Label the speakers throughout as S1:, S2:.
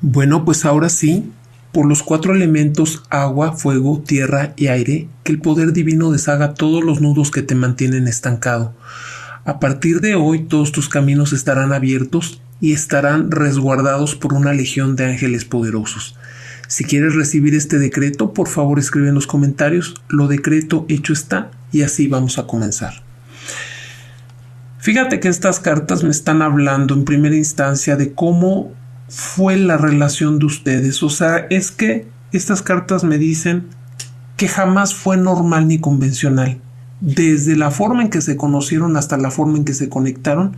S1: Bueno, pues ahora sí, por los 4 elementos agua, fuego, tierra y aire, que el poder divino deshaga todos los nudos que te mantienen estancado. A partir de hoy todos tus caminos estarán abiertos y estarán resguardados por una legión de ángeles poderosos. Si quieres recibir este decreto, por favor escribe en los comentarios, lo decreto hecho está, y así vamos a comenzar. Fíjate que estas cartas me están hablando en primera instancia de cómo fue la relación de ustedes. O sea, es que estas cartas me dicen que jamás fue normal ni convencional. Desde la forma en que se conocieron hasta la forma en que se conectaron,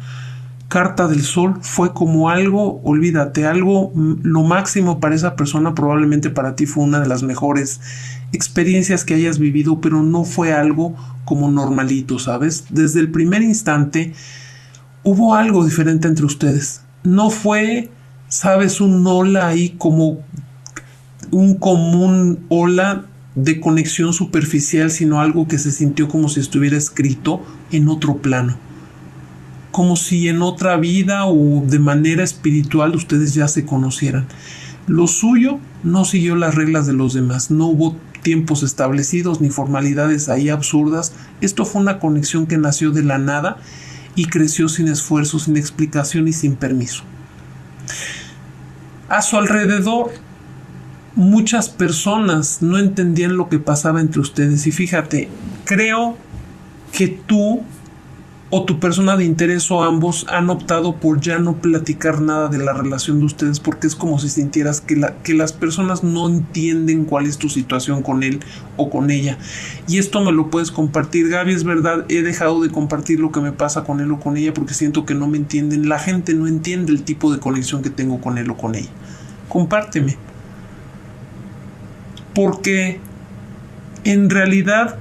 S1: Carta del Sol fue como algo, olvídate, algo lo máximo para esa persona. Probablemente para ti fue una de las mejores experiencias que hayas vivido, pero no fue algo como normalito, ¿sabes? Desde el primer instante hubo algo diferente entre ustedes. No fue, ¿sabes? Un hola ahí como un común hola de conexión superficial, sino algo que se sintió como si estuviera escrito en otro plano. Como si en otra vida o de manera espiritual ustedes ya se conocieran. Lo suyo no siguió las reglas de los demás. No hubo tiempos establecidos ni formalidades ahí absurdas. Esto fue una conexión que nació de la nada y creció sin esfuerzo, sin explicación y sin permiso. A su alrededor, muchas personas no entendían lo que pasaba entre ustedes. Y fíjate, creo que tú o tu persona de interés o ambos han optado por ya no platicar nada de la relación de ustedes, porque es como si sintieras que las personas no entienden cuál es tu situación con él o con ella. Y esto me lo puedes compartir. Gaby, es verdad, he dejado de compartir lo que me pasa con él o con ella porque siento que no me entienden. La gente no entiende el tipo de conexión que tengo con él o con ella. Compárteme. Porque en realidad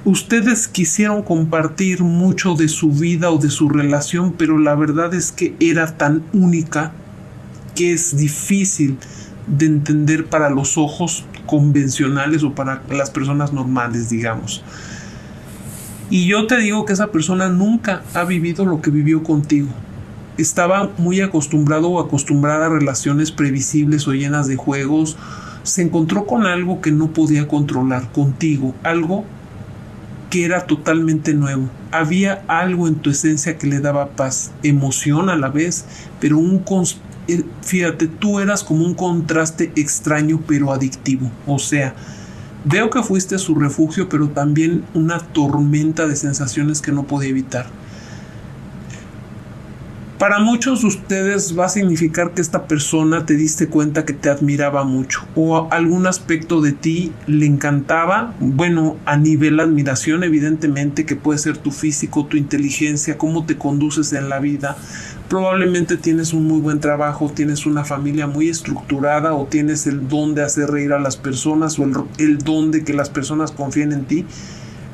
S1: ustedes quisieron compartir mucho de su vida o de su relación, pero la verdad es que era tan única que es difícil de entender para los ojos convencionales o para las personas normales, digamos. Y yo te digo que esa persona nunca ha vivido lo que vivió contigo. Estaba muy acostumbrado o acostumbrada a relaciones previsibles o llenas de juegos. Se encontró con algo que no podía controlar, contigo, algo que era totalmente nuevo. Había algo en tu esencia que le daba paz, emoción a la vez, pero fíjate, tú eras como un contraste extraño pero adictivo. O sea, veo que fuiste su refugio, pero también una tormenta de sensaciones que no podía evitar. Para muchos de ustedes va a significar que esta persona te diste cuenta que te admiraba mucho o algún aspecto de ti le encantaba. Bueno, a nivel admiración, evidentemente, que puede ser tu físico, tu inteligencia, cómo te conduces en la vida. Probablemente tienes un muy buen trabajo, tienes una familia muy estructurada o tienes el don de hacer reír a las personas o el don de que las personas confíen en ti.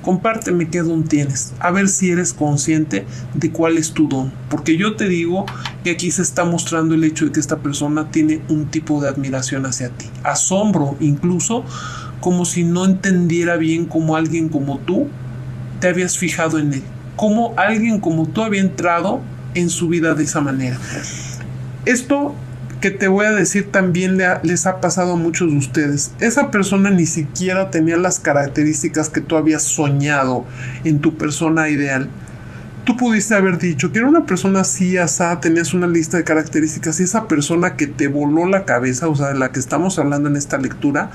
S1: Compárteme qué don tienes, a ver si eres consciente de cuál es tu don, porque yo te digo que aquí se está mostrando el hecho de que esta persona tiene un tipo de admiración hacia ti, asombro incluso, como si no entendiera bien cómo alguien como tú te habías fijado en él, cómo alguien como tú había entrado en su vida de esa manera. Esto que te voy a decir también les ha pasado a muchos de ustedes. Esa persona ni siquiera tenía las características que tú habías soñado en tu persona ideal. Tú pudiste haber dicho que era una persona así, asá, tenías una lista de características, y esa persona que te voló la cabeza, o sea, de la que estamos hablando en esta lectura,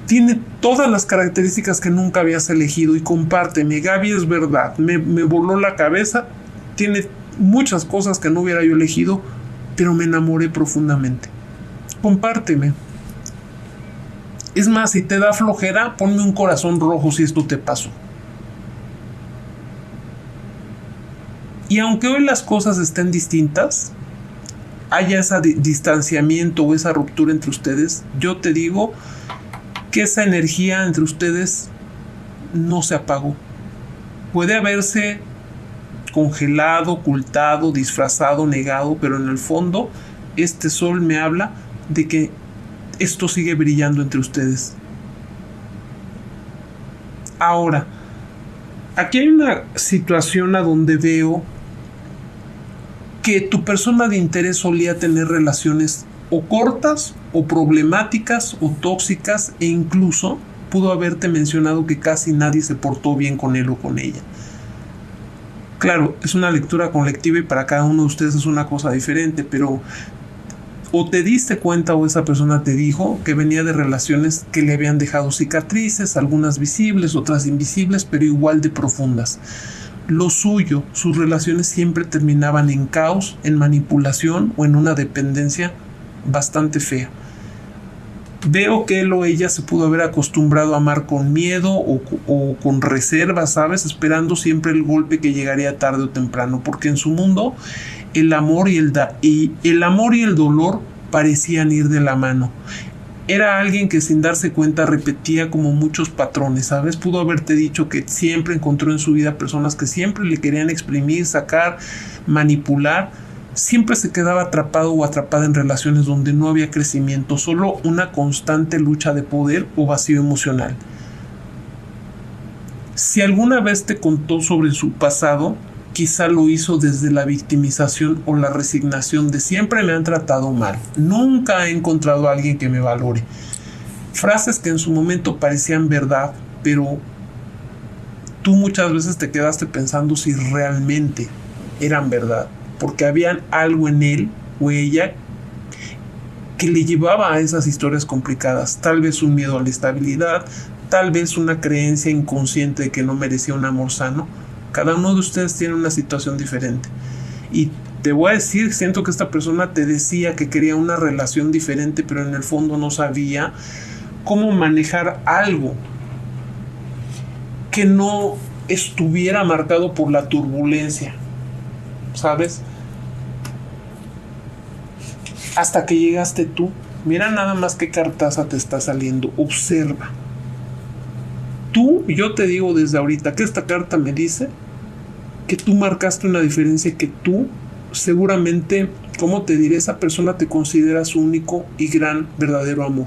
S1: tiene todas las características que nunca habías elegido. Y compárteme, Gaby, es verdad, me voló la cabeza, tiene muchas cosas que no hubiera yo elegido, pero me enamoré profundamente. Compárteme. Es más, si te da flojera, ponme un corazón rojo si esto te pasó. Y aunque hoy las cosas estén distintas, haya ese distanciamiento o esa ruptura entre ustedes, yo te digo que esa energía entre ustedes no se apagó. Puede haberse congelado, ocultado, disfrazado, negado, pero en el fondo este sol me habla de que esto sigue brillando entre ustedes. Ahora, aquí hay una situación a donde veo que tu persona de interés solía tener relaciones o cortas, o problemáticas, o tóxicas, e incluso pudo haberte mencionado que casi nadie se portó bien con él o con ella. Claro, es una lectura colectiva y para cada uno de ustedes es una cosa diferente, pero o te diste cuenta o esa persona te dijo que venía de relaciones que le habían dejado cicatrices, algunas visibles, otras invisibles, pero igual de profundas. Lo suyo, sus relaciones siempre terminaban en caos, en manipulación o en una dependencia bastante fea. Veo que él o ella se pudo haber acostumbrado a amar con miedo o con reserva, ¿sabes? Esperando siempre el golpe que llegaría tarde o temprano, porque en su mundo el amor y el dolor parecían ir de la mano. Era alguien que sin darse cuenta repetía como muchos patrones, ¿sabes? Pudo haberte dicho que siempre encontró en su vida personas que siempre le querían exprimir, sacar, manipular. Siempre se quedaba atrapado o atrapada en relaciones donde no había crecimiento, solo una constante lucha de poder o vacío emocional. Si alguna vez te contó sobre su pasado, quizá lo hizo desde la victimización o la resignación de siempre me han tratado mal, nunca he encontrado a alguien que me valore. Frases que en su momento parecían verdad, pero tú muchas veces te quedaste pensando si realmente eran verdad, porque habían algo en él o ella que le llevaba a esas historias complicadas, tal vez un miedo a la estabilidad, tal vez una creencia inconsciente de que no merecía un amor sano. Cada uno de ustedes tiene una situación diferente. Y te voy a decir, siento que esta persona te decía que quería una relación diferente, pero en el fondo no sabía cómo manejar algo que no estuviera marcado por la turbulencia, ¿sabes? Hasta que llegaste tú. Mira nada más qué cartaza te está saliendo. Observa. Yo te digo desde ahorita que esta carta me dice que tú marcaste una diferencia, que tú seguramente, ¿cómo te diré? Esa persona te considera su único y gran verdadero amor.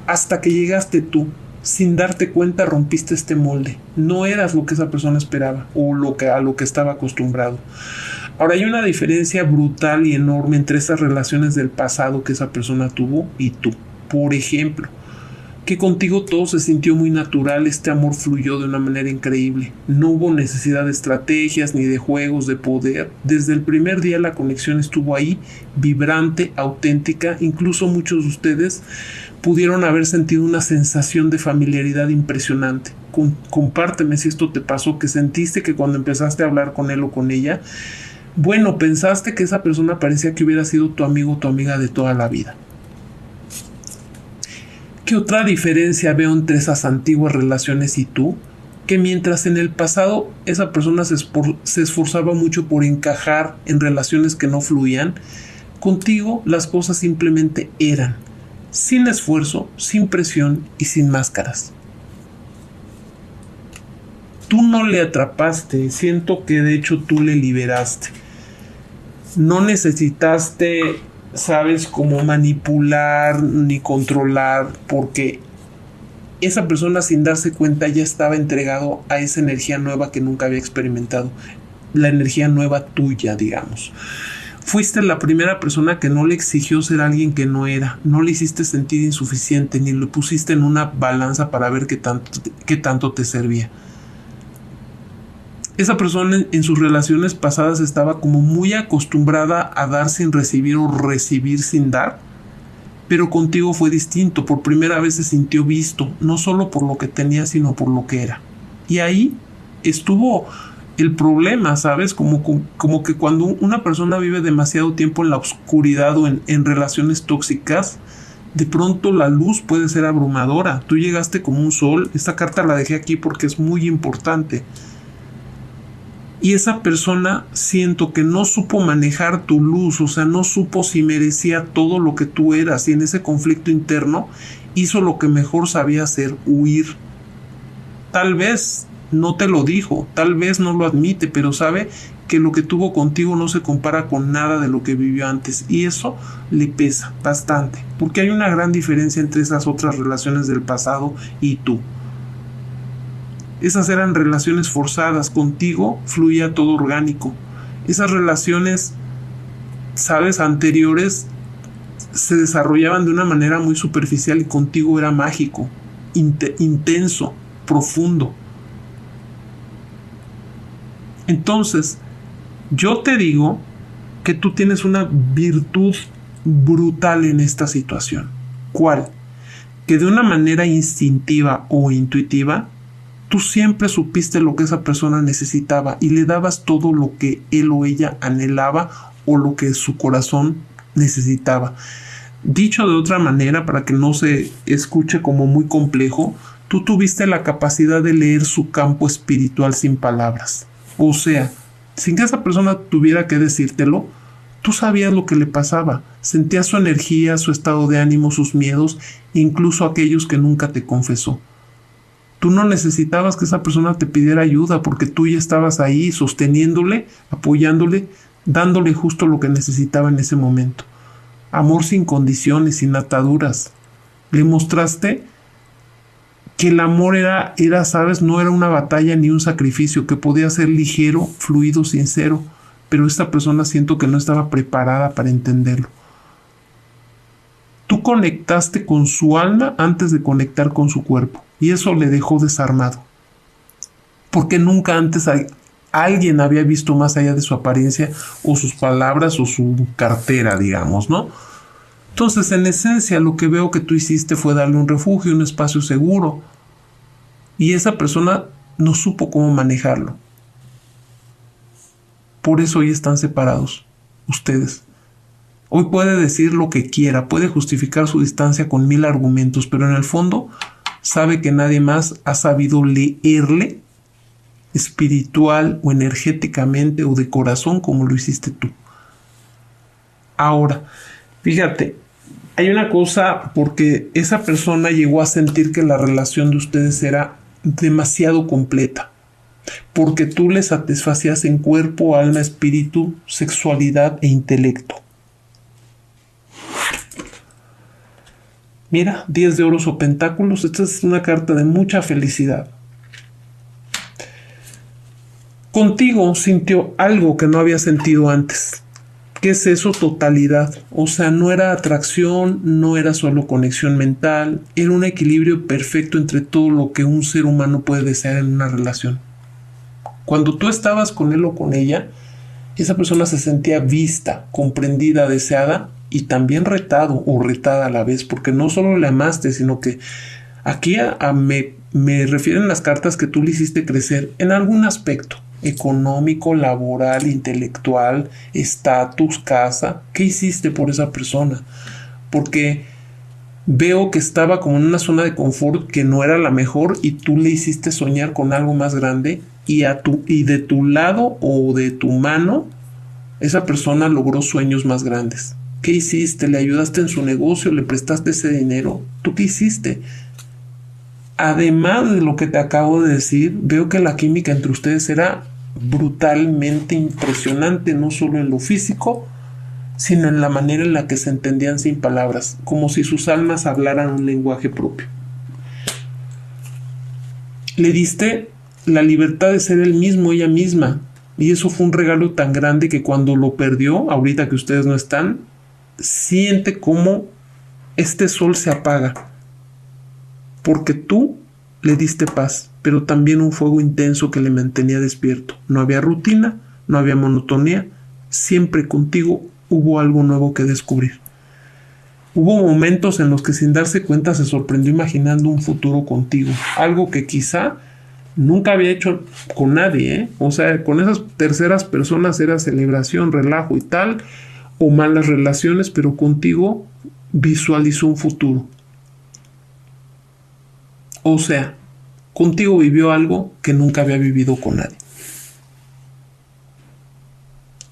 S1: Hasta que llegaste tú, sin darte cuenta rompiste este molde. No eras lo que esa persona esperaba o a lo que estaba acostumbrado. Ahora hay una diferencia brutal y enorme entre esas relaciones del pasado que esa persona tuvo y tú. Por ejemplo, que contigo todo se sintió muy natural, este amor fluyó de una manera increíble. No hubo necesidad de estrategias ni de juegos de poder. Desde el primer día la conexión estuvo ahí, vibrante, auténtica. Incluso muchos de ustedes pudieron haber sentido una sensación de familiaridad impresionante. Compárteme si esto te pasó, que sentiste que cuando empezaste a hablar con él o con ella, bueno, pensaste que esa persona parecía que hubiera sido tu amigo o tu amiga de toda la vida. ¿Qué otra diferencia veo entre esas antiguas relaciones y tú? Que mientras en el pasado esa persona se esforzaba mucho por encajar en relaciones que no fluían, contigo las cosas simplemente eran, sin esfuerzo, sin presión y sin máscaras. Tú no le atrapaste, siento que de hecho tú le liberaste. No necesitaste, sabes, cómo manipular ni controlar, porque esa persona sin darse cuenta ya estaba entregado a esa energía nueva que nunca había experimentado, la energía nueva tuya, digamos. Fuiste la primera persona que no le exigió ser alguien que no era, no le hiciste sentir insuficiente, ni lo pusiste en una balanza para ver qué tanto te servía. Esa persona en sus relaciones pasadas estaba como muy acostumbrada a dar sin recibir o recibir sin dar, pero contigo fue distinto. Por primera vez se sintió visto, no solo por lo que tenía, sino por lo que era. Y ahí estuvo el problema, ¿sabes? Como que cuando una persona vive demasiado tiempo en la oscuridad o en relaciones tóxicas, de pronto la luz puede ser abrumadora. Tú llegaste como un sol. Esta carta la dejé aquí porque es muy importante. Y esa persona siento que no supo manejar tu luz, o sea, no supo si merecía todo lo que tú eras, y en ese conflicto interno hizo lo que mejor sabía hacer, huir. Tal vez no te lo dijo, tal vez no lo admite, pero sabe que lo que tuvo contigo no se compara con nada de lo que vivió antes, y eso le pesa bastante, porque hay una gran diferencia entre esas otras relaciones del pasado y tú. Esas eran relaciones forzadas, contigo fluía todo orgánico. Esas relaciones, sabes, anteriores, se desarrollaban de una manera muy superficial y contigo era mágico, intenso, profundo. Entonces, yo te digo que tú tienes una virtud brutal en esta situación. ¿Cuál? Que de una manera instintiva o intuitiva, tú siempre supiste lo que esa persona necesitaba y le dabas todo lo que él o ella anhelaba o lo que su corazón necesitaba. Dicho de otra manera, para que no se escuche como muy complejo, tú tuviste la capacidad de leer su campo espiritual sin palabras. O sea, sin que esa persona tuviera que decírtelo, tú sabías lo que le pasaba, sentías su energía, su estado de ánimo, sus miedos, incluso aquellos que nunca te confesó. Tú no necesitabas que esa persona te pidiera ayuda porque tú ya estabas ahí sosteniéndole, apoyándole, dándole justo lo que necesitaba en ese momento. Amor sin condiciones, sin ataduras. Le mostraste que el amor era, ¿sabes? No era una batalla ni un sacrificio, que podía ser ligero, fluido, sincero, pero esta persona siento que no estaba preparada para entenderlo. Tú conectaste con su alma antes de conectar con su cuerpo, y eso le dejó desarmado, porque nunca antes alguien había visto más allá de su apariencia o sus palabras o su cartera, digamos, ¿no? Entonces, en esencia, lo que veo que tú hiciste fue darle un refugio, un espacio seguro, y esa persona no supo cómo manejarlo. Por eso hoy están separados ustedes. Hoy puede decir lo que quiera, puede justificar su distancia con 1000 argumentos, pero en el fondo sabe que nadie más ha sabido leerle espiritual o energéticamente o de corazón como lo hiciste tú. Ahora, fíjate, hay una cosa, porque esa persona llegó a sentir que la relación de ustedes era demasiado completa, porque tú le satisfacías en cuerpo, alma, espíritu, sexualidad e intelecto. Mira, 10 de oros o pentáculos, esta es una carta de mucha felicidad. Contigo sintió algo que no había sentido antes. ¿Qué es eso? Totalidad. O sea, no era atracción, no era solo conexión mental, era un equilibrio perfecto entre todo lo que un ser humano puede desear en una relación. Cuando tú estabas con él o con ella, esa persona se sentía vista, comprendida, deseada y también retado o retada a la vez, porque no solo le amaste, sino que aquí me refieren las cartas que tú le hiciste crecer en algún aspecto económico, laboral, intelectual, estatus, casa. ¿Qué hiciste por esa persona? Porque veo que estaba como en una zona de confort que no era la mejor y tú le hiciste soñar con algo más grande y de tu lado o de tu mano esa persona logró sueños más grandes. ¿Qué hiciste? ¿Le ayudaste en su negocio? ¿Le prestaste ese dinero? ¿Tú qué hiciste? Además de lo que te acabo de decir, veo que la química entre ustedes era brutalmente impresionante, no solo en lo físico, sino en la manera en la que se entendían sin palabras, como si sus almas hablaran un lenguaje propio. Le diste la libertad de ser él mismo, ella misma, y eso fue un regalo tan grande que cuando lo perdió, ahorita que ustedes no están, siente cómo este sol se apaga, porque tú le diste paz, pero también un fuego intenso que le mantenía despierto. No había rutina, no había monotonía, siempre contigo hubo algo nuevo que descubrir. Hubo momentos en los que sin darse cuenta se sorprendió imaginando un futuro contigo, algo que quizá nunca había hecho con nadie, ¿eh? O sea, con esas terceras personas era celebración, relajo y tal, o malas relaciones, pero contigo visualizó un futuro. O sea, contigo vivió algo que nunca había vivido con nadie.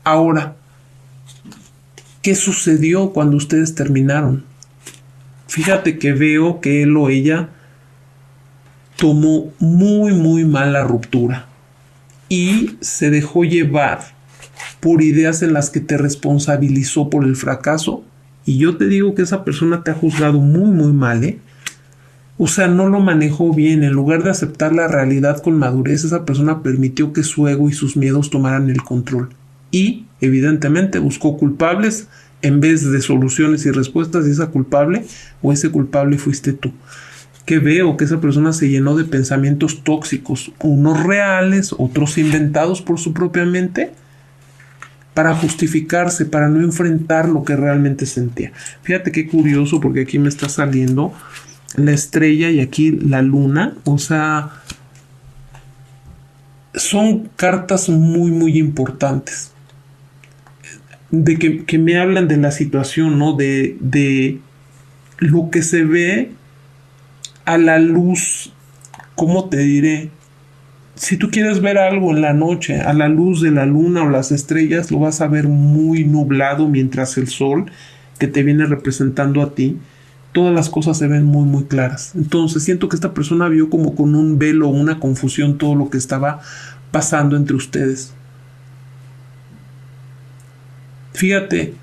S1: Ahora, ¿qué sucedió cuando ustedes terminaron? Fíjate que veo que él o ella tomó muy mal la ruptura y se dejó llevar por ideas en las que te responsabilizó por el fracaso, y yo te digo que esa persona te ha juzgado muy mal, ¿eh? O sea, no lo manejó bien. En lugar de aceptar la realidad con madurez, esa persona permitió que su ego y sus miedos tomaran el control y, evidentemente, buscó culpables en vez de soluciones y respuestas, esa culpable o ese culpable fuiste tú. Que veo que esa persona se llenó de pensamientos tóxicos, unos reales, otros inventados por su propia mente, para justificarse, para no enfrentar lo que realmente sentía. Fíjate qué curioso, porque aquí me está saliendo la estrella y aquí la luna. O sea, son cartas muy, muy importantes. De que me hablan de la situación, ¿no? De lo que se ve a la luz. ¿Cómo te diré? Si tú quieres ver algo en la noche a la luz de la luna o las estrellas, lo vas a ver muy nublado, mientras el sol, que te viene representando a ti, todas las cosas se ven muy, muy claras. Entonces siento que esta persona vio como con un velo o una confusión todo lo que estaba pasando entre ustedes. Fíjate,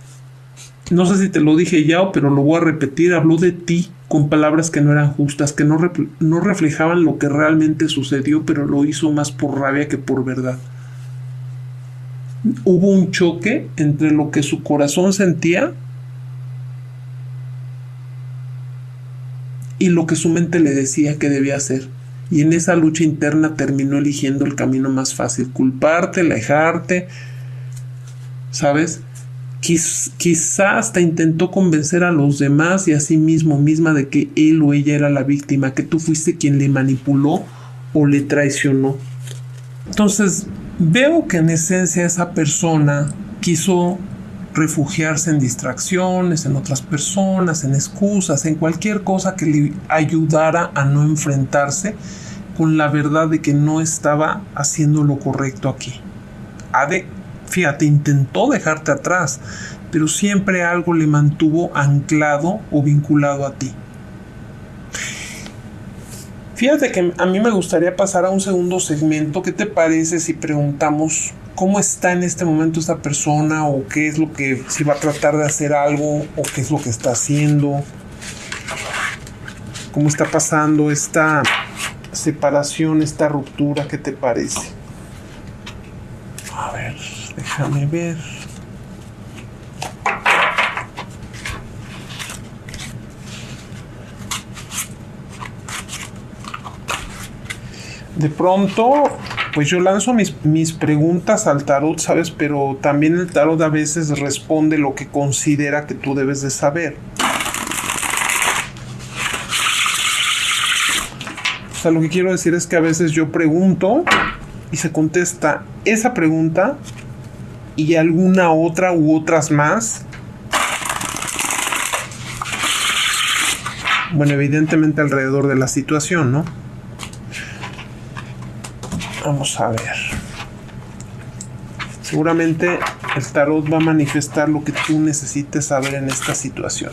S1: no sé si te lo dije ya, pero lo voy a repetir. Habló de ti con palabras que no eran justas, que no reflejaban lo que realmente sucedió, pero lo hizo más por rabia que por verdad. Hubo un choque entre lo que su corazón sentía y lo que su mente le decía que debía hacer. Y en esa lucha interna terminó eligiendo el camino más fácil: culparte, alejarte, ¿sabes? Quizá hasta intentó convencer a los demás y a sí misma de que él o ella era la víctima, que tú fuiste quien le manipuló o le traicionó. Entonces veo que en esencia esa persona quiso refugiarse en distracciones, en otras personas, en excusas, en cualquier cosa que le ayudara a no enfrentarse con la verdad de que no estaba haciendo lo correcto aquí. Fíjate, intentó dejarte atrás, pero siempre algo le mantuvo anclado o vinculado a ti. Fíjate que a mí me gustaría pasar a un segundo segmento. ¿Qué te parece si preguntamos cómo está en este momento esta persona, o qué es lo que, si va a tratar de hacer algo, o qué es lo que está haciendo? ¿Cómo está pasando esta separación, esta ruptura? ¿Qué te parece? A ver, déjame ver. De pronto, pues yo lanzo mis preguntas al tarot, ¿sabes? Pero también el tarot a veces responde lo que considera que tú debes de saber. O sea, lo que quiero decir es que a veces yo pregunto y se contesta esa pregunta y alguna otra u otras más. Bueno, evidentemente alrededor de la situación, ¿no? Vamos a ver. Seguramente el tarot va a manifestar lo que tú necesites saber en esta situación.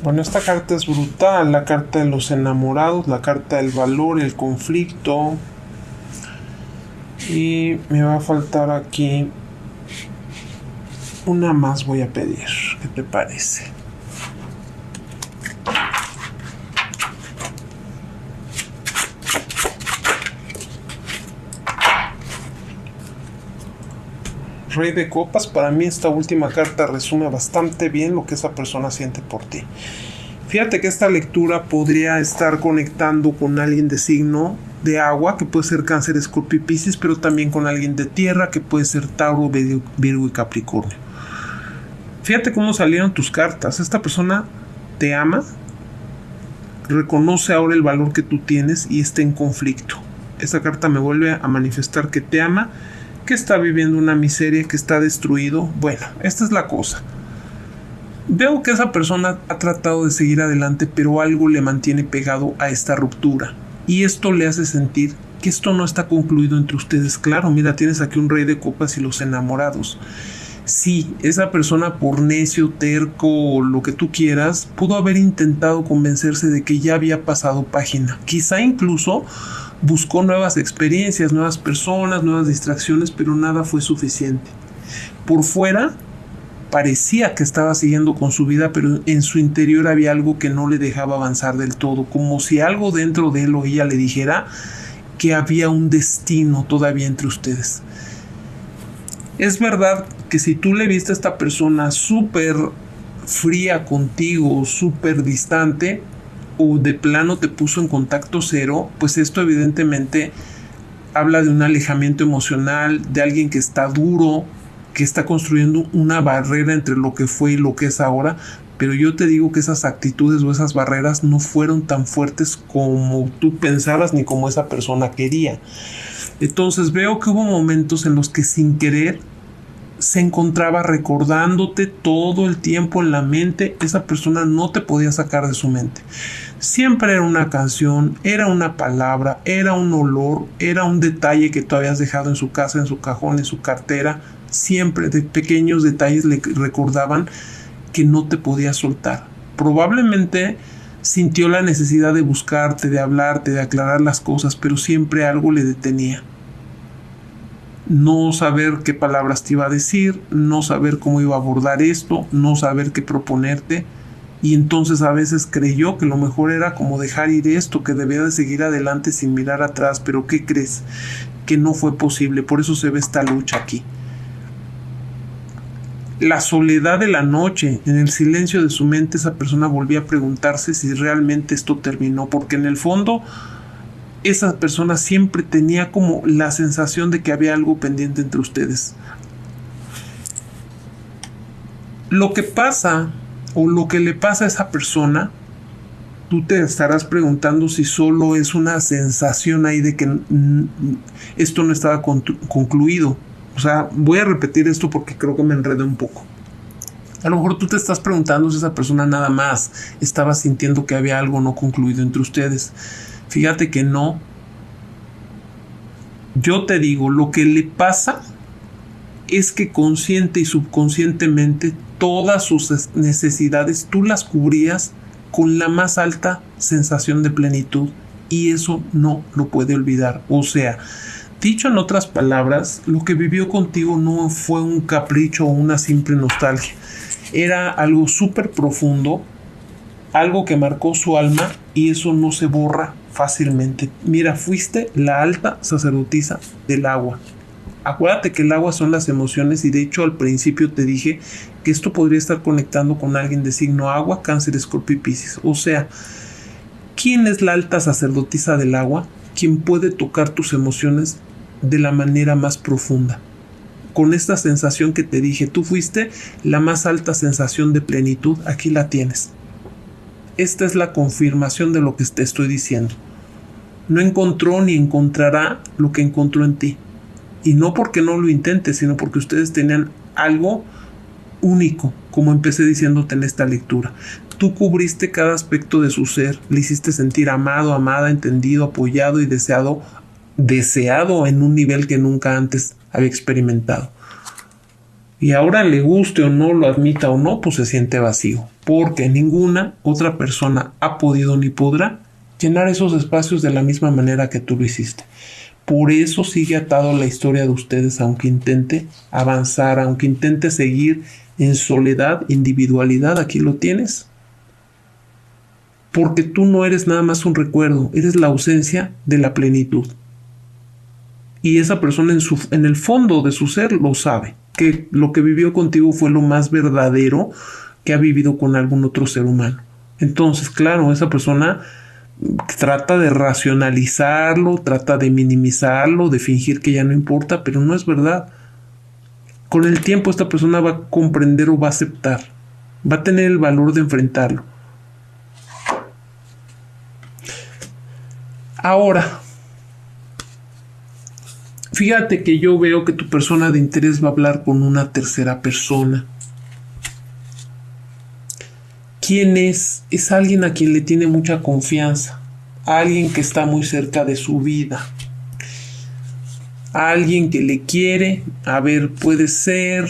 S1: Bueno, esta carta es brutal, la carta de los enamorados, la carta del valor, el conflicto. Y me va a faltar aquí una más, voy a pedir. ¿Qué te parece? Rey de Copas. Para mí esta última carta resume bastante bien lo que esa persona siente por ti. Fíjate que esta lectura podría estar conectando con alguien de signo de agua, que puede ser Cáncer, Escorpio y Piscis, pero también con alguien de tierra, que puede ser Tauro, Virgo y Capricornio. Fíjate cómo salieron tus cartas. Esta persona te ama, reconoce ahora el valor que tú tienes y está en conflicto. Esta carta me vuelve a manifestar que te ama, que está viviendo una miseria, que está destruido. Bueno, esta es la cosa. Veo que esa persona ha tratado de seguir adelante, pero algo le mantiene pegado a esta ruptura. Y esto le hace sentir que esto no está concluido entre ustedes. Claro, mira, tienes aquí un Rey de Copas y los enamorados. Sí, esa persona, por necio, terco o lo que tú quieras, pudo haber intentado convencerse de que ya había pasado página. Quizá incluso Buscó nuevas experiencias, nuevas personas, nuevas distracciones, pero nada fue suficiente. Por fuera parecía que estaba siguiendo con su vida, pero en su interior había algo que no le dejaba avanzar del todo, como si algo dentro de él o ella le dijera que había un destino todavía entre ustedes. Es verdad que si tú le viste a esta persona súper fría contigo, súper distante, o de plano te puso en contacto cero, pues esto evidentemente habla de un alejamiento emocional, de alguien que está duro, que está construyendo una barrera entre lo que fue y lo que es ahora. Pero yo te digo que esas actitudes o esas barreras no fueron tan fuertes como tú pensabas ni como esa persona quería. Entonces veo que hubo momentos en los que sin querer se encontraba recordándote todo el tiempo en la mente. Esa persona no te podía sacar de su mente. Siempre era una canción, era una palabra, era un olor, era un detalle que tú habías dejado en su casa, en su cajón, en su cartera. Siempre de pequeños detalles le recordaban que no te podía soltar. Probablemente sintió la necesidad de buscarte, de hablarte, de aclarar las cosas, pero siempre algo le detenía. No saber qué palabras te iba a decir, no saber cómo iba a abordar esto, no saber qué proponerte. Y entonces a veces creyó que lo mejor era como dejar ir esto, que debía de seguir adelante sin mirar atrás. Pero ¿qué crees? Que no fue posible. Por eso se ve esta lucha aquí. La soledad de la noche, en el silencio de su mente, esa persona volvía a preguntarse si realmente esto terminó, porque en el fondo esa persona siempre tenía como la sensación de que había algo pendiente entre ustedes. Lo que pasa o lo que le pasa a esa persona, tú te estarás preguntando si solo es una sensación ahí de que esto no estaba concluido. O sea, voy a repetir esto porque creo que me enredé un poco. A lo mejor tú te estás preguntando si esa persona nada más estaba sintiendo que había algo no concluido entre ustedes. Fíjate que no. Yo te digo, lo que le pasa es que consciente y subconscientemente todas sus necesidades tú las cubrías con la más alta sensación de plenitud, y eso no lo puede olvidar. O sea, dicho en otras palabras, lo que vivió contigo no fue un capricho o una simple nostalgia. Era algo súper profundo, algo que marcó su alma, y eso no se borra fácilmente. Mira, fuiste la alta sacerdotisa del agua. Acuérdate que el agua son las emociones, y de hecho al principio te dije que esto podría estar conectando con alguien de signo agua, Cáncer, Escorpio y Piscis. O sea, ¿quién es la alta sacerdotisa del agua? Quien puede tocar tus emociones de la manera más profunda. Con esta sensación que te dije, tú fuiste la más alta sensación de plenitud, aquí la tienes. Esta es la confirmación de lo que te estoy diciendo. No encontró ni encontrará lo que encontró en ti. Y no porque no lo intentes, sino porque ustedes tenían algo único, como empecé diciéndote en esta lectura. Tú cubriste cada aspecto de su ser, le hiciste sentir amado, amada, entendido, apoyado y deseado en un nivel que nunca antes había experimentado. Y ahora, le guste o no, lo admita o no, pues se siente vacío, porque ninguna otra persona ha podido ni podrá llenar esos espacios de la misma manera que tú lo hiciste. Por eso sigue atado la historia de ustedes, aunque intente avanzar, aunque intente seguir en soledad, individualidad. Aquí lo tienes. Porque tú no eres nada más un recuerdo, eres la ausencia de la plenitud. Y esa persona en el fondo de su ser lo sabe, que lo que vivió contigo fue lo más verdadero que ha vivido con algún otro ser humano. Entonces, claro, esa persona trata de racionalizarlo, trata de minimizarlo, de fingir que ya no importa, pero no es verdad. Con el tiempo esta persona va a comprender o va a aceptar, va a tener el valor de enfrentarlo. Ahora, fíjate que yo veo que tu persona de interés va a hablar con una tercera persona. ¿Quién es? Es alguien a quien le tiene mucha confianza, alguien que está muy cerca de su vida, alguien que le quiere. A ver, puede ser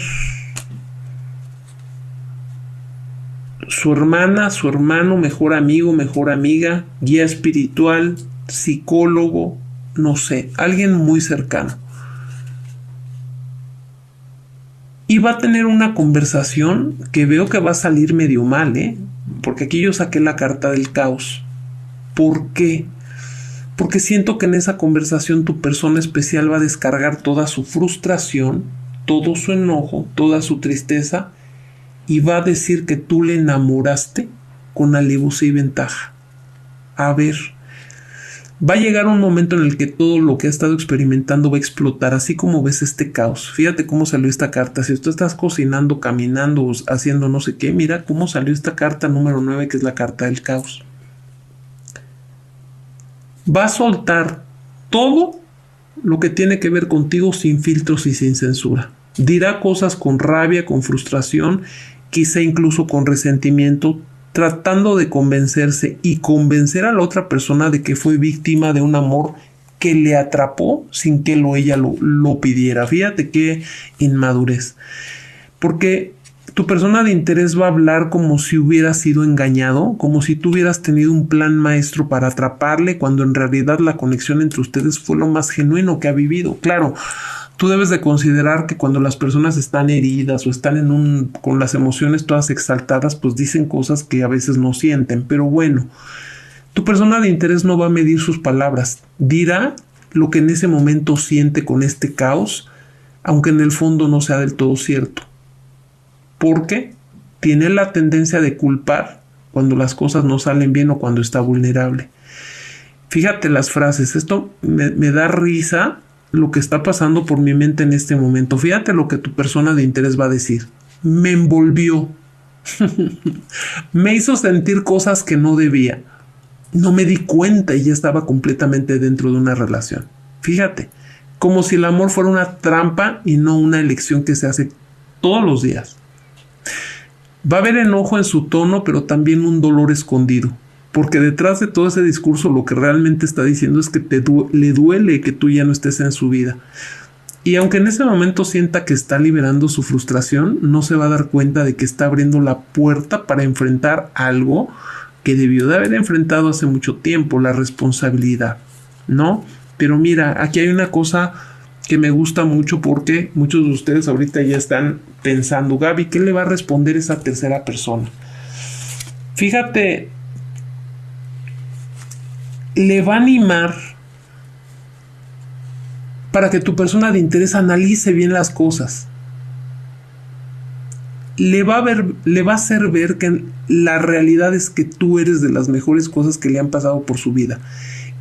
S1: su hermana, su hermano, mejor amigo, mejor amiga, guía espiritual, psicólogo, no sé, alguien muy cercano. Y va a tener una conversación que veo que va a salir medio mal, porque aquí yo saqué la carta del caos. ¿Por qué? Porque siento que en esa conversación tu persona especial va a descargar toda su frustración, todo su enojo, toda su tristeza, y va a decir que tú le enamoraste con alevosía y ventaja. A ver, va a llegar un momento en el que todo lo que ha estado experimentando va a explotar, así como ves este caos. Fíjate cómo salió esta carta. Si tú estás cocinando, caminando, haciendo no sé qué, mira cómo salió esta carta número 9, que es la carta del caos. Va a soltar todo lo que tiene que ver contigo sin filtros y sin censura. Dirá cosas con rabia, con frustración, quizá incluso con resentimiento, tratando de convencerse y convencer a la otra persona de que fue víctima de un amor que le atrapó sin que ella lo pidiera. Fíjate qué inmadurez. Porque tu persona de interés va a hablar como si hubiera sido engañado, como si tú hubieras tenido un plan maestro para atraparle, cuando en realidad la conexión entre ustedes fue lo más genuino que ha vivido. Claro, tú debes de considerar que cuando las personas están heridas o están con las emociones todas exaltadas, pues dicen cosas que a veces no sienten. Pero bueno, tu persona de interés no va a medir sus palabras. Dirá lo que en ese momento siente con este caos, aunque en el fondo no sea del todo cierto. Porque tiene la tendencia de culpar cuando las cosas no salen bien o cuando está vulnerable. Fíjate las frases. Esto me da risa lo que está pasando por mi mente en este momento. Fíjate lo que tu persona de interés va a decir. Me envolvió. Me hizo sentir cosas que no debía. No me di cuenta y ya estaba completamente dentro de una relación. Fíjate, como si el amor fuera una trampa y no una elección que se hace todos los días. Va a haber enojo en su tono, pero también un dolor escondido. Porque detrás de todo ese discurso lo que realmente está diciendo es que le duele que tú ya no estés en su vida. Y aunque en ese momento sienta que está liberando su frustración, no se va a dar cuenta de que está abriendo la puerta para enfrentar algo que debió de haber enfrentado hace mucho tiempo, la responsabilidad, ¿no? Pero mira, aquí hay una cosa que me gusta mucho, porque muchos de ustedes ahorita ya están pensando, Gaby, ¿qué le va a responder esa tercera persona? Fíjate, le va a animar para que tu persona de interés analice bien las cosas. Le va a hacer ver que la realidad es que tú eres de las mejores cosas que le han pasado por su vida,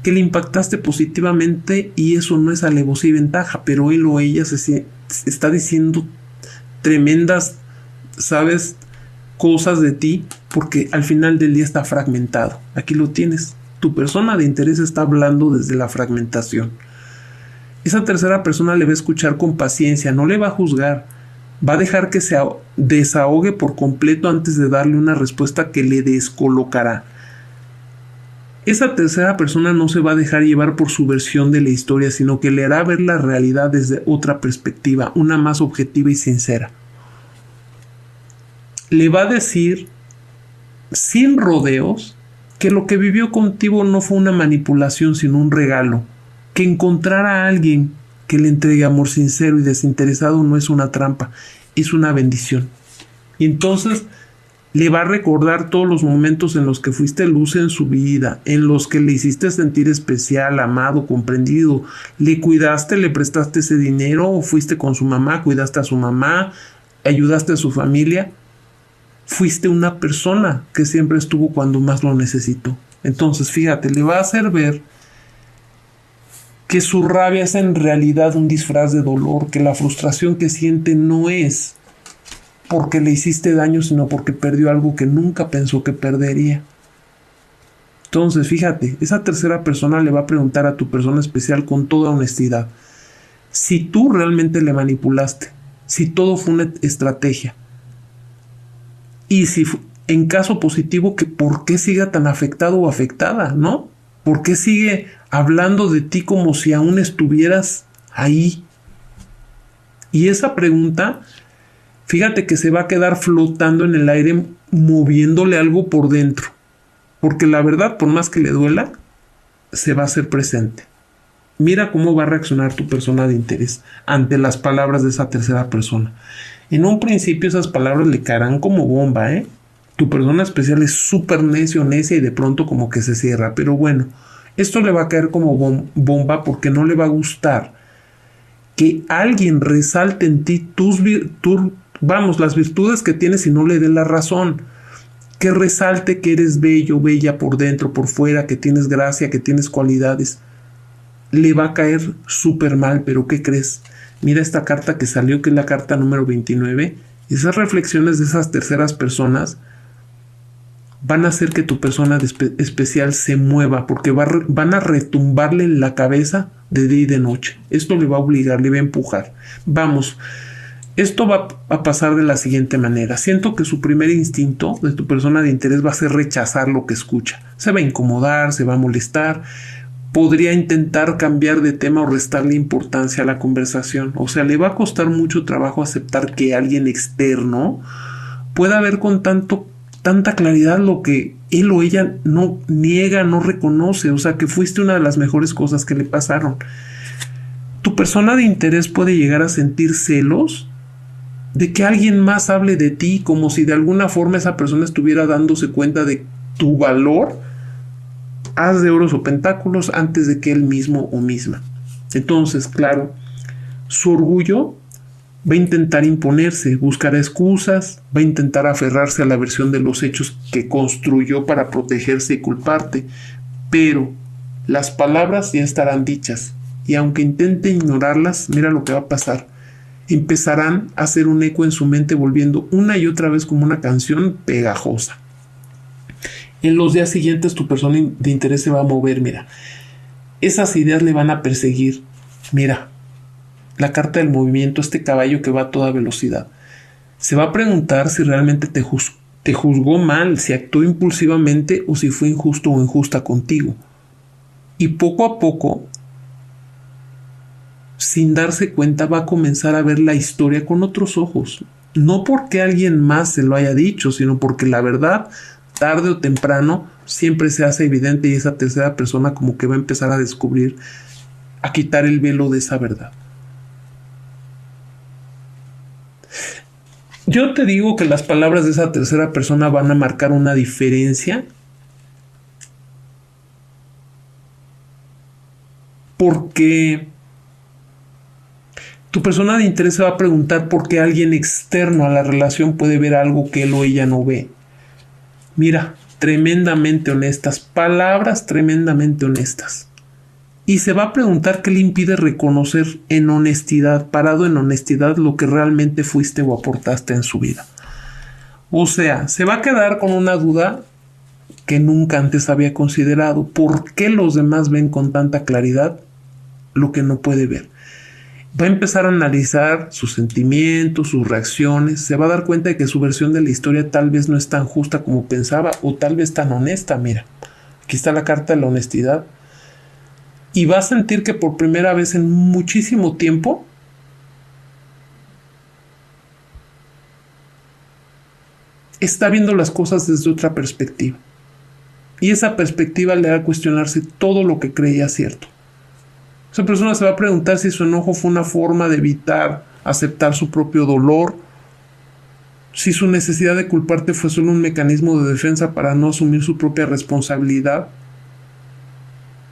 S1: que le impactaste positivamente, y eso no es alevosía y ventaja, pero él o ella se está diciendo tremendas, ¿sabes?, cosas de ti, porque al final del día está fragmentado. Aquí lo tienes. Tu persona de interés está hablando desde la fragmentación. Esa tercera persona le va a escuchar con paciencia, no le va a juzgar, va a dejar que se desahogue por completo antes de darle una respuesta que le descolocará. Esa tercera persona no se va a dejar llevar por su versión de la historia, sino que le hará ver la realidad desde otra perspectiva, una más objetiva y sincera. Le va a decir, sin rodeos, que lo que vivió contigo no fue una manipulación, sino un regalo. Que encontrar a alguien que le entregue amor sincero y desinteresado no es una trampa, es una bendición. Y entonces le va a recordar todos los momentos en los que fuiste luz en su vida, en los que le hiciste sentir especial, amado, comprendido. Le cuidaste, le prestaste ese dinero, o fuiste con su mamá, cuidaste a su mamá, ayudaste a su familia. Fuiste una persona que siempre estuvo cuando más lo necesitó. Entonces, fíjate, le va a hacer ver que su rabia es en realidad un disfraz de dolor, que la frustración que siente no es porque le hiciste daño, sino porque perdió algo que nunca pensó que perdería. Entonces, fíjate, esa tercera persona le va a preguntar a tu persona especial con toda honestidad si tú realmente le manipulaste, si todo fue una estrategia, y si en caso positivo, que por qué siga tan afectado o afectada, ¿no? ¿Por qué sigue hablando de ti como si aún estuvieras ahí? Y esa pregunta, fíjate que se va a quedar flotando en el aire, moviéndole algo por dentro. Porque la verdad, por más que le duela, se va a hacer presente. Mira cómo va a reaccionar tu persona de interés ante las palabras de esa tercera persona. En un principio esas palabras le caerán como bomba, ¿eh? Tu persona especial es súper necio, necia y de pronto como que se cierra. Pero bueno, esto le va a caer como bomba porque no le va a gustar que alguien resalte en ti las virtudes que tienes y no le dé la razón. Que resalte que eres bello, bella por dentro, por fuera, que tienes gracia, que tienes cualidades. Le va a caer súper mal, pero ¿qué crees? Mira esta carta que salió, que es la carta número 29. Esas reflexiones de esas terceras personas van a hacer que tu persona especial se mueva, porque van a retumbarle en la cabeza de día y de noche. Esto le va a obligar, le va a empujar. Vamos, esto va a pasar de la siguiente manera. Siento que su primer instinto de tu persona de interés va a ser rechazar lo que escucha. Se va a incomodar, se va a molestar. Podría intentar cambiar de tema o restarle importancia a la conversación. O sea, le va a costar mucho trabajo aceptar que alguien externo pueda ver con tanta claridad lo que él o ella no niega, no reconoce. O sea, que fuiste una de las mejores cosas que le pasaron. Tu persona de interés puede llegar a sentir celos de que alguien más hable de ti, como si de alguna forma esa persona estuviera dándose cuenta de tu valor, as de oros o pentáculos, antes de que él mismo o misma. Entonces, claro, su orgullo va a intentar imponerse, buscará excusas, va a intentar aferrarse a la versión de los hechos que construyó para protegerse y culparte, pero las palabras ya estarán dichas, y aunque intente ignorarlas, mira lo que va a pasar. Empezarán a hacer un eco en su mente, volviendo una y otra vez como una canción pegajosa. En los días siguientes tu persona de interés se va a mover, mira. Esas ideas le van a perseguir. Mira, la carta del movimiento, este caballo que va a toda velocidad. Se va a preguntar si realmente te juzgó mal, si actuó impulsivamente o si fue injusto o injusta contigo. Y poco a poco, sin darse cuenta, va a comenzar a ver la historia con otros ojos. No porque alguien más se lo haya dicho, sino porque la verdad, tarde o temprano, siempre se hace evidente y esa tercera persona como que va a empezar a descubrir, a quitar el velo de esa verdad. Yo te digo que las palabras de esa tercera persona van a marcar una diferencia porque tu persona de interés se va a preguntar por qué alguien externo a la relación puede ver algo que él o ella no ve. Mira, tremendamente honestas, palabras tremendamente honestas. Y se va a preguntar qué le impide reconocer en honestidad, parado en honestidad, lo que realmente fuiste o aportaste en su vida. O sea, se va a quedar con una duda que nunca antes había considerado. ¿Por qué los demás ven con tanta claridad lo que no puede ver? Va a empezar a analizar sus sentimientos, sus reacciones. Se va a dar cuenta de que su versión de la historia tal vez no es tan justa como pensaba o tal vez tan honesta. Mira, aquí está la carta de la honestidad. Y va a sentir que por primera vez en muchísimo tiempo está viendo las cosas desde otra perspectiva. Y esa perspectiva le hará cuestionarse todo lo que creía cierto. Esa persona se va a preguntar si su enojo fue una forma de evitar aceptar su propio dolor, si su necesidad de culparte fue solo un mecanismo de defensa para no asumir su propia responsabilidad.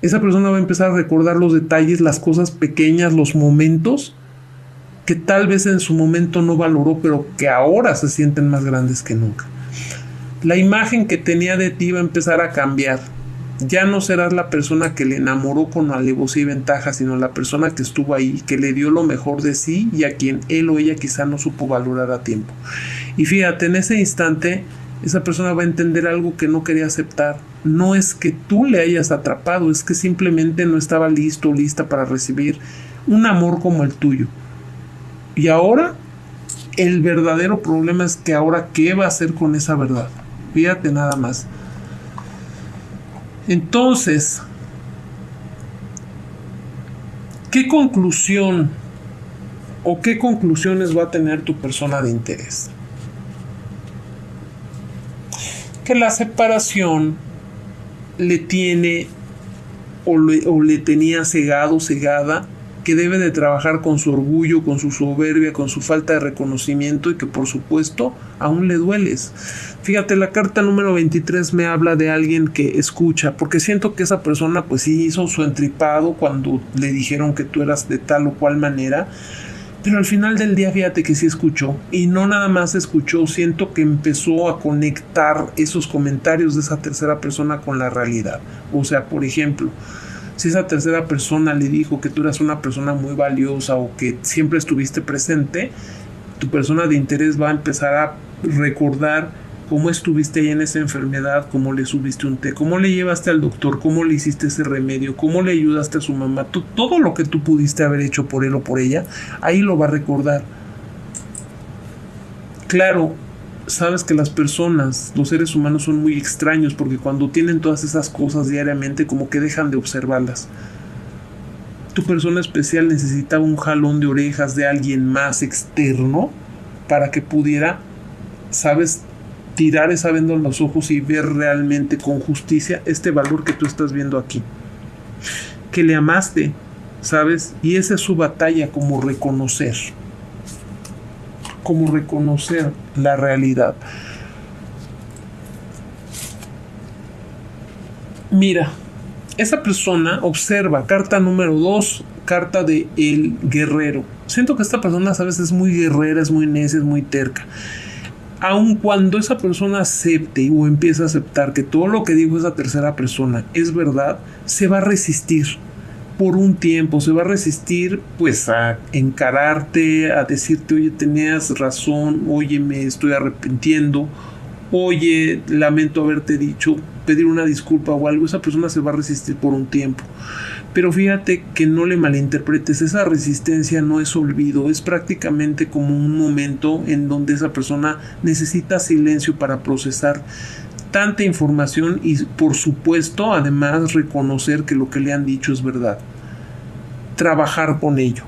S1: Esa persona va a empezar a recordar los detalles, las cosas pequeñas, los momentos que tal vez en su momento no valoró, pero que ahora se sienten más grandes que nunca. La imagen que tenía de ti va a empezar a cambiar. Ya no serás la persona que le enamoró con alevosía y ventaja, sino la persona que estuvo ahí, que le dio lo mejor de sí y a quien él o ella quizá no supo valorar a tiempo. Y fíjate, en ese instante, esa persona va a entender algo que no quería aceptar. No es que tú le hayas atrapado, es que simplemente no estaba listo o lista para recibir un amor como el tuyo. Y ahora, el verdadero problema es que ahora, ¿qué va a hacer con esa verdad? Fíjate nada más. Entonces, ¿qué conclusión o qué conclusiones va a tener tu persona de interés? Que la separación le tiene o le tenía cegado, cegada, que debe de trabajar con su orgullo, con su soberbia, con su falta de reconocimiento y que por supuesto aún le dueles. Fíjate, la carta número 23 me habla de alguien que escucha, porque siento que esa persona pues sí hizo su entripado cuando le dijeron que tú eras de tal o cual manera, pero al final del día fíjate que sí escuchó, y no nada más escuchó, siento que empezó a conectar esos comentarios de esa tercera persona con la realidad. O sea, por ejemplo, si esa tercera persona le dijo que tú eras una persona muy valiosa o que siempre estuviste presente, tu persona de interés va a empezar a recordar cómo estuviste ahí en esa enfermedad, cómo le subiste un té, cómo le llevaste al doctor, cómo le hiciste ese remedio, cómo le ayudaste a su mamá, todo lo que tú pudiste haber hecho por él o por ella, ahí lo va a recordar. Claro, sabes que las personas, los seres humanos son muy extraños porque cuando tienen todas esas cosas diariamente como que dejan de observarlas. Tu persona especial necesitaba un jalón de orejas de alguien más externo para que pudiera, sabes, tirar esa venda en los ojos y ver realmente con justicia este valor que tú estás viendo aquí. Que le amaste, sabes, y esa es su batalla, como reconocer la realidad. Mira, esa persona observa, carta número 2, carta de el guerrero. Siento que esta persona, sabes, es muy guerrera, es muy necia, es muy terca. Aun cuando esa persona acepte o empiece a aceptar que todo lo que dijo esa tercera persona es verdad, se va a resistir por un tiempo, se va a resistir pues a encararte, a decirte, oye, tenías razón, oye, me estoy arrepintiendo, oye, lamento haberte dicho, pedir una disculpa o algo. Esa persona se va a resistir por un tiempo. Pero fíjate que no le malinterpretes, esa resistencia no es olvido, es prácticamente como un momento en donde esa persona necesita silencio para procesar tanta información y por supuesto además reconocer que lo que le han dicho es verdad. Trabajar con ello.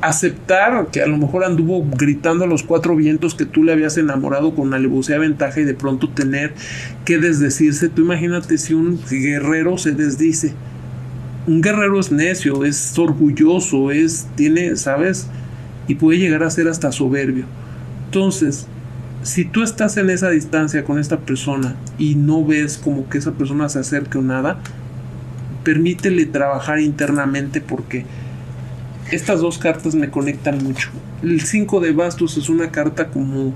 S1: Aceptar que a lo mejor anduvo gritando a los cuatro vientos que tú le habías enamorado con alevosía, ventaja, y de pronto tener que desdecirse. Tú imagínate si un guerrero se desdice. Un guerrero es necio, es orgulloso, tiene, ¿sabes? Y puede llegar a ser hasta soberbio. Entonces, si tú estás en esa distancia con esta persona y no ves como que esa persona se acerque o nada, permítele trabajar internamente, porque estas dos cartas me conectan mucho. El 5 de bastos es una carta como,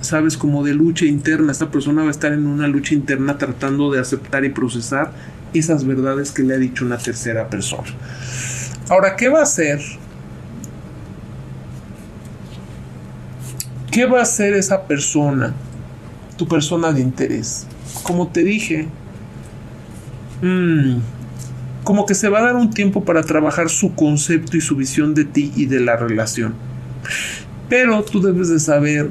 S1: sabes, como de lucha interna. Esta persona va a estar en una lucha interna tratando de aceptar y procesar esas verdades que le ha dicho una tercera persona. Ahora, ¿qué va a hacer? ¿Qué va a hacer esa persona? Tu persona de interés. Como te dije, como que se va a dar un tiempo para trabajar su concepto y su visión de ti y de la relación. Pero tú debes de saber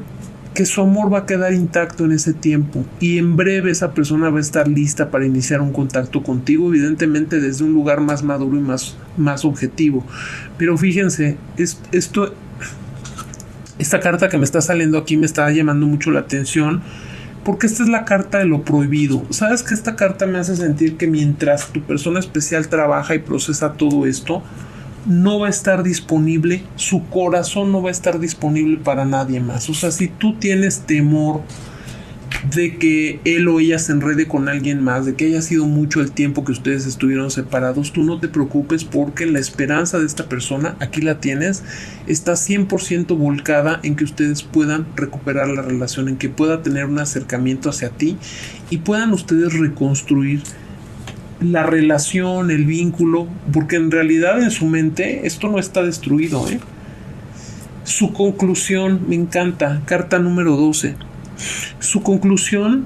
S1: que su amor va a quedar intacto en ese tiempo y en breve esa persona va a estar lista para iniciar un contacto contigo, evidentemente desde un lugar más maduro y más objetivo. Pero fíjense, esta carta que me está saliendo aquí me está llamando mucho la atención, porque esta es la carta de lo prohibido. Sabes que esta carta me hace sentir que mientras tu persona especial trabaja y procesa todo esto, no va a estar disponible, su corazón no va a estar disponible para nadie más. O sea, si tú tienes temor de que él o ella se enrede con alguien más, de que haya sido mucho el tiempo que ustedes estuvieron separados, tú no te preocupes, porque la esperanza de esta persona, aquí la tienes, está 100% volcada en que ustedes puedan recuperar la relación, en que pueda tener un acercamiento hacia ti y puedan ustedes reconstruir la relación, el vínculo, porque en realidad en su mente esto no está destruido, ¿eh? Su conclusión me encanta, carta número 12. Su conclusión